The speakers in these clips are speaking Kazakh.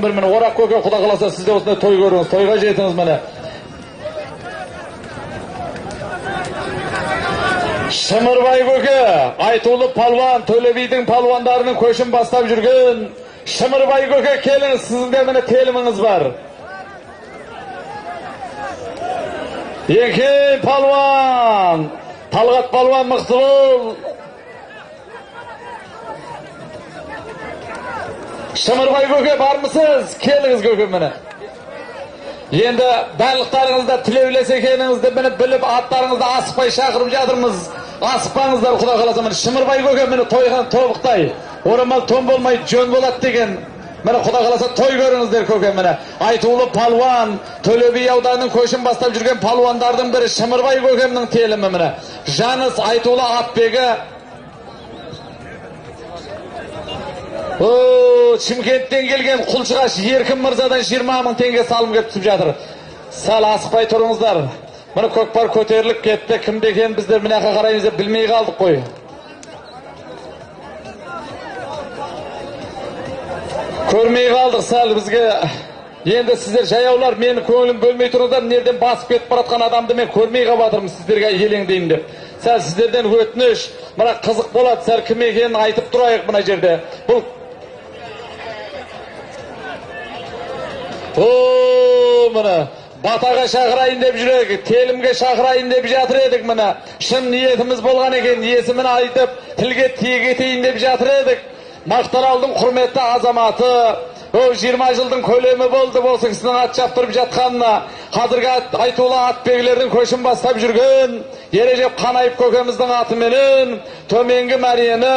Bir mine orak köke Xudo kalasa siz de osunda toy görüңiz, toyga jetiniz mine. Шымырбай көке, айтулы палван, Төлебейдің палвандарының көшін бастап жүрген. Шымырбай көке, келіңіз, sizin de mine telimiңiz var. Екен палван, Талғат палван мықты бол. Шымырбай көке, бармысыз? Келіңіз көке мine. Енді барлықтарыңызда тілеулес екеніңізді біліп аттарыңызды асықпай шақырып жатырмыз. Асықпаңыздар Құда қаласа. Міне Шымырбай көке міне тойған тобықтай. Орамал тон болмай жөн болады деген. Міне Құда қаласа той көріңіздер көке міне. Айтулы палуан, Төлебей ауданының көшін бастап жүрген палуандардың бірі Шымырбай көкемнің телімі міне. Жаныс айтулы атбегі. Шымкенттен келген Құлшығаш Еркін мырзадан 20 мың теңге салым кеп түсіп жатыр. Сәл асықпай тұрыңыздар. Міне көкпар көтеріліп кетті. Кімде екен біздер мінеқа қараймыз деп білмей қалдық қой. Көрмей қалдық сәл бізге. Енді сіздер жаяулар мені көңілім бөлмей тұрыңыздар. Нерден басып кетіп баратқан адамды мен көрмей қалатырмын сіздерге елеңдеймін деп. Сәл сіздерден өтініш. Мына қызық болады. Сәл кім екенін айтып тұрайық мына жерде. Бұл міне батаға шақырайын деп жүрек, телімге шақырайын деп жатыр едік міне. Шын ниетіміз болған екен, есімін айтып, тілге тиек етейін деп жатыр едік. Мақтаралдың құрметті азаматы, 20 жылдың көлемі болды осы кісінің ат шаптырып жатқанына. Қазіргі айтулы атбегілердің көшін бастап жүрген Ережеп Қанайып көкеміздің атыменен төменгі мәрені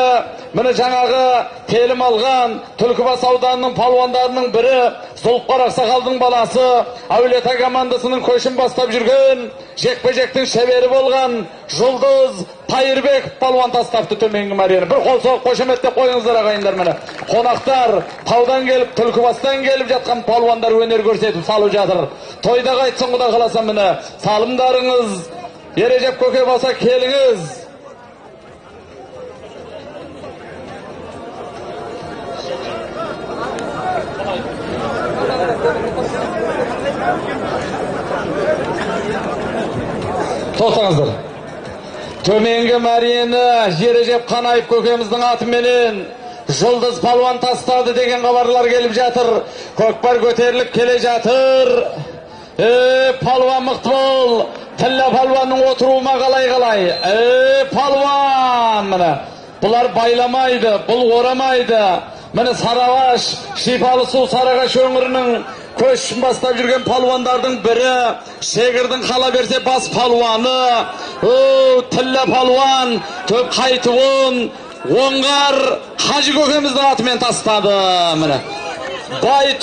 міне жаңағы телім алған Түлкібас ауданының палуандарының бірі Зұлыпқар Ақсақалдың баласы Әулиеата командасының көшін бастап жүрген жекпе-жектің шебері болған Жұлдыз Тайырбек палуан тастапты төменгі мәрені. Бір қол соғып қошеметтеп қойыңыздар ағайындар міне. Қонақтар таудан келіп, Түлкібастан келіп жатқан палуандар өнер көрсетіп салып жатыр. Тойда қайтсын Құда қаласа міне. Салымдарыңыз Ережеп көке болса келіңіз. Тоқтаңыздар. Төменгі мәрені Ережеп Қанайып көкеміздің атыменен Жұлдыз палуан тастады деген хабарлар келіп жатыр. Көкпар көтеріліп келе жатыр. Палуан мықты бол. Тіллә палуанның отыруыма қалай. Палуан міне. Бұлар байламайды, бұл орамайды. Міне Сарыағаш, Шипалы су Сарыағаш өңірінің көшін бастап жүрген палуандардың бірі, Шегірдің қала берсе бас палуаны, Тіллә палуан, төп қайтуын, Оңғар Қажы көкеміздің атымен тастады. Міне Бай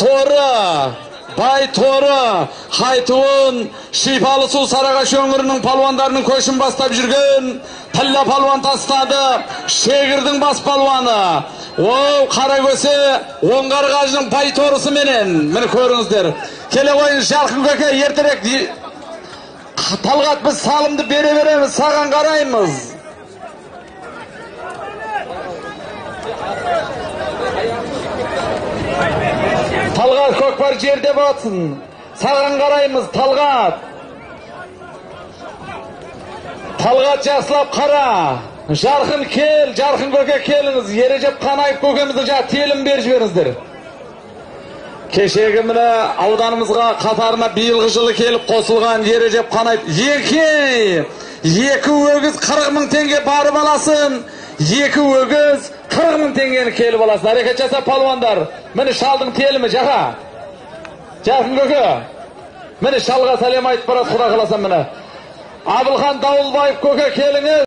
торы, қайтуын, Шипалы су Сарыағаш өңірінің палуандарының көшін бастап жүрген Тіллә палуан тастады. Шегірдің бас палуаны, қара көсе, Оңғар Қажының бай торысы менен. Міне көріңіздер. Келе қойыңыз Жарқын көке, ертерек. Талғат, біз салымды бере береміз, саған қараймыз. Талғат, көкпар жерде болсын. Саған қараймыз, Талғат. Талғат жақсылап қара. Жарқын кел, Жарқын көке келіңіз. Ережеп Қанайып көкемізді телім беріп жіберіңіздер. Кешегі міне ауданымызға қатарына биылғы жылы келіп қосылған Ережеп Қанайып. Екі өгіз 40 мың теңге барып аласын. Екі өгіз 40 мың теңгені келіп аласын. Әрекет жаса палуандар. Міне шалдың телімі жақа. Жарқын көке. Міне шалға сәлем айтып барады Құда қаласа міне. Абылхан Дауылбаев көке келіңіз.